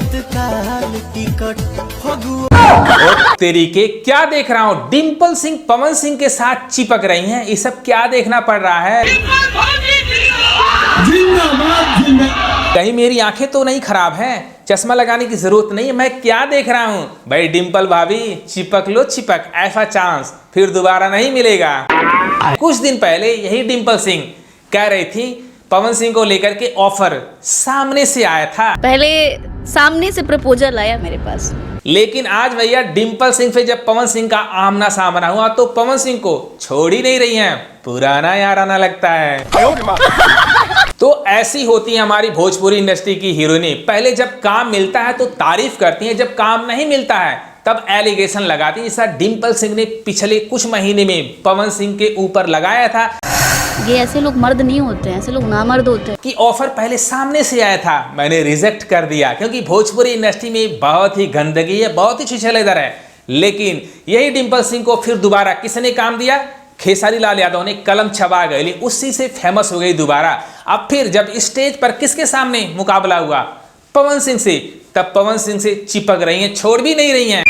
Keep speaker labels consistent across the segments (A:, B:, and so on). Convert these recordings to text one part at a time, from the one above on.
A: तत्काल टिकट
B: तेरी के क्या देख रहा हूँ, डिंपल सिंह पवन सिंह के साथ चिपक रही हैं। ये सब क्या देखना पड़ रहा है? कहीं मेरी आंखें तो नहीं खराब हैं? चश्मा लगाने की जरूरत नहीं है। मैं क्या देख रहा हूँ भाई? डिंपल भाभी चिपक लो चिपक, ऐसा चांस फिर दोबारा नहीं मिलेगा। कुछ दिन पहले यही डिंपल सिंह कह रही थी पवन सिंह को लेकर के ऑफर सामने से आया था।
C: पहले सामने से प्रपोजल आया मेरे पास,
B: लेकिन आज भैया डिंपल सिंह से जब पवन सिंह का आमना सामना हुआ तो पवन सिंह को छोड़ ही नहीं रही हैं। पुराना याराना लगता है। तो ऐसी होती है हमारी भोजपुरी इंडस्ट्री की हीरोइनें। पहले जब काम मिलता है तो तारीफ करती हैं, जब काम नहीं मिलता है तब एलिगेशन लगाती हैं। जैसा डिंपल सिंह ने पिछले कुछ महीने में पवन सिंह के ऊपर लगाया था।
C: ये ऐसे लोग मर्द नहीं होते हैं, ऐसे लोग नामर्द होते हैं।
B: कि ऑफर पहले सामने से आया था, मैंने रिजेक्ट कर दिया क्योंकि भोजपुरी इंडस्ट्री में बहुत ही गंदगी है, बहुत ही छिछलेदर है। लेकिन यही डिंपल सिंह को फिर दोबारा किसने काम दिया? खेसारी लाल यादव ने कलम छपा गई, उसी से फेमस हो गई दोबारा। अब फिर जब स्टेज पर किसके सामने मुकाबला हुआ? पवन सिंह से, तब पवन सिंह से चिपक रही हैं, छोड़ भी नहीं रही हैं।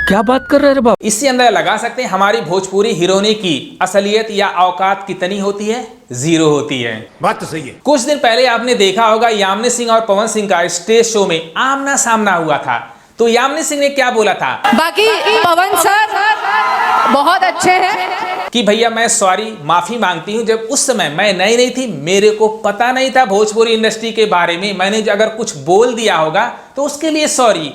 D: क्या बात कर रहे हैं बाबू?
B: इससे अंदर लगा सकते हैं हमारी भोजपुरी हीरोइनों की असलियत या औकात कितनी होती है? जीरो होती है।
E: बात तो सही है।
B: कुछ दिन पहले आपने देखा होगा यामिनी सिंह और पवन सिंह का स्टेज शो में आमना सामना हुआ था। तो यामिनी सिंह ने क्या बोला था?
F: बाकी पवन सर बहुत अच्छे हैं
B: कि भैया मैं सॉरी, माफी मांगती हूं, जब उस समय मैं नई नहीं थी, मेरे को पता नहीं था भोजपुरी इंडस्ट्री के बारे में, मैंने अगर कुछ बोल दिया होगा तो उसके लिए सॉरी।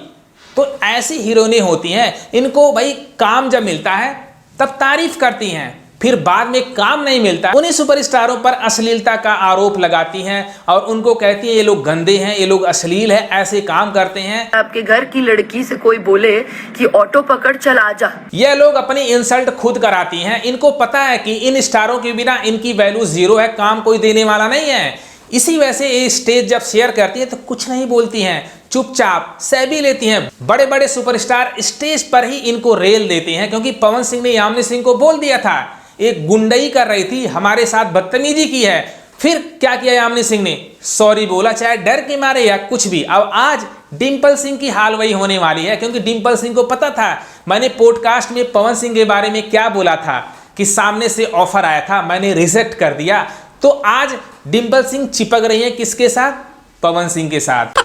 B: तो ऐसी हीरोइनें होती हैं, इनको भाई काम जब मिलता है तब तारीफ करती हैं, फिर बाद में काम नहीं मिलता उन्हीं सुपरस्टारों पर अश्लीलता का आरोप लगाती हैं और उनको कहती हैं ये लोग गंदे हैं, ये लोग अश्लील है, ऐसे काम करते हैं।
G: आपके घर की लड़की से कोई बोले कि ऑटो पकड़ चल आजा,
B: ये लोग अपनी इंसल्ट खुद कराती हैं। इनको पता है कि इन स्टारों के बिना इनकी वैल्यू जीरो है, काम कोई देने वाला नहीं है। इसी वजह से ये स्टेज जब शेयर करती है तो कुछ नहीं बोलती हैं, चुपचाप सैबी लेती हैं। बड़े बड़े सुपरस्टार स्टेज पर ही इनको रेल देते हैं, क्योंकि पवन सिंह ने यामिनी सिंह को बोल दिया था एक गुंडई कर रही थी, हमारे साथ बदतमीजी की है। फिर क्या किया यामिनी सिंह ने? सॉरी बोला, चाहे डर के मारे या कुछ भी। अब आज डिंपल सिंह की हाल वही होने वाली है, क्योंकि डिंपल सिंह को पता था मैंने पॉडकास्ट में पवन सिंह के बारे में क्या बोला था कि सामने से ऑफर आया था, मैंने रिजेक्ट कर दिया। तो आज डिंपल सिंह चिपक रही है किसके साथ? पवन सिंह के साथ।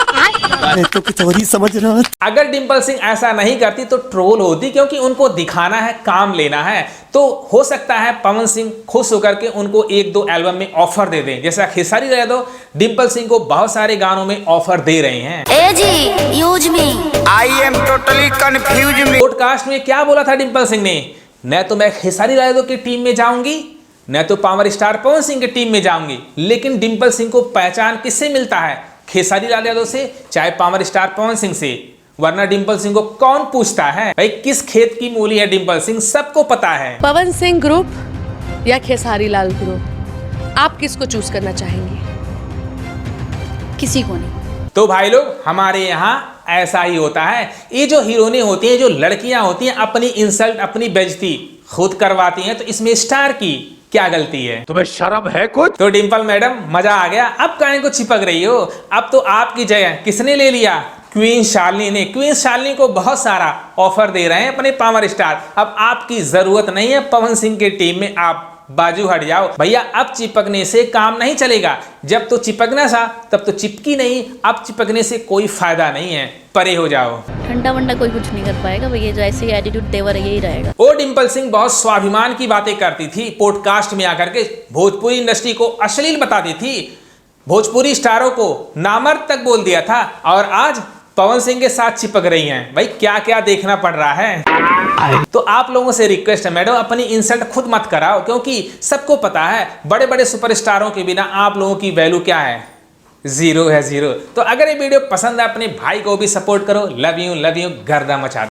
A: मैं तो कुछ और ही समझ रहा हूं।
B: अगर डिंपल सिंह ऐसा नहीं करती तो ट्रोल होती, क्योंकि उनको दिखाना है, काम लेना है। तो हो सकता है पवन सिंह खुश होकर के उनको एक दो एल्बम में ऑफर दे दें, जैसा खेसारी यादव डिंपल सिंह को बहुत सारे गानों में ऑफर दे रहे हैं।
C: Use me,
E: I am totally confuse me.
B: Podcast में क्या बोला था डिंपल सिंह ने? न तो मैं खेसारी यादव की टीम में जाऊंगी, न तो पावर स्टार पवन सिंह की टीम में जाऊंगी। लेकिन डिंपल सिंह को पहचान किससे मिलता है? खेसारी लाल यादव से, चाहे पावर स्टार पवन सिंह से। वरना डिंपल सिंह को कौन पूछता है भाई किस खेत की मूली है डिंपल सिंह? सबको पता है।
F: पवन सिंह ग्रुप या खेसारी लाल ग्रुप, आप किसको चूज करना चाहेंगे?
C: किसी को नहीं।
B: तो भाई लोग हमारे यहाँ ऐसा ही होता है। ये जो हीरोइनें होती हैं, जो लड़कियां होती हैं, अपनी इंसल्ट, अपनी बेइज्जती खुद करवाती हैं। तो इसमें स्टार की क्या गलती है?
E: तुम्हें शर्म है कुछ?
B: तो डिंपल मैडम मजा आ गया, अब काहे को चिपक रही हो? अब तो आपकी जगह किसने ले लिया? क्वीन शालिनी ने। क्वीन शालिनी को बहुत सारा ऑफर दे रहे हैं अपने पावर स्टार। अब आपकी जरूरत नहीं है पवन सिंह के टीम में, आप बाजू हट जाओ भैया। अब चिपकने से काम नहीं चलेगा। जब तो चिपकना था तब तो चिपकी नहीं, अब चिपकने से कोई फायदा नहीं है, परे हो जाओ।
C: ठंडा वंडा कोई कुछ नहीं कर पाएगा भैया, जो ऐसे एटीट्यूड देवर है यही रहेगा।
B: ओ डिंपल सिंह बहुत स्वाभिमान की बातें करती थी, पॉडकास्ट में आकर के भोजपुरी इंडस्ट्री को अश्लील बताती थी, भोजपुरी स्टारों को नामर्द तक बोल दिया था, और आज पवन सिंह के साथ चिपक रही हैं। भाई क्या क्या देखना पड़ रहा है। तो आप लोगों से रिक्वेस्ट है मैडम, अपनी इंसल्ट खुद मत कराओ, क्योंकि सबको पता है बड़े बड़े सुपरस्टारों के बिना आप लोगों की वैल्यू क्या है? जीरो है, जीरो। तो अगर ये वीडियो पसंद है अपने भाई को भी सपोर्ट करो। लव यू गर्दा मचा।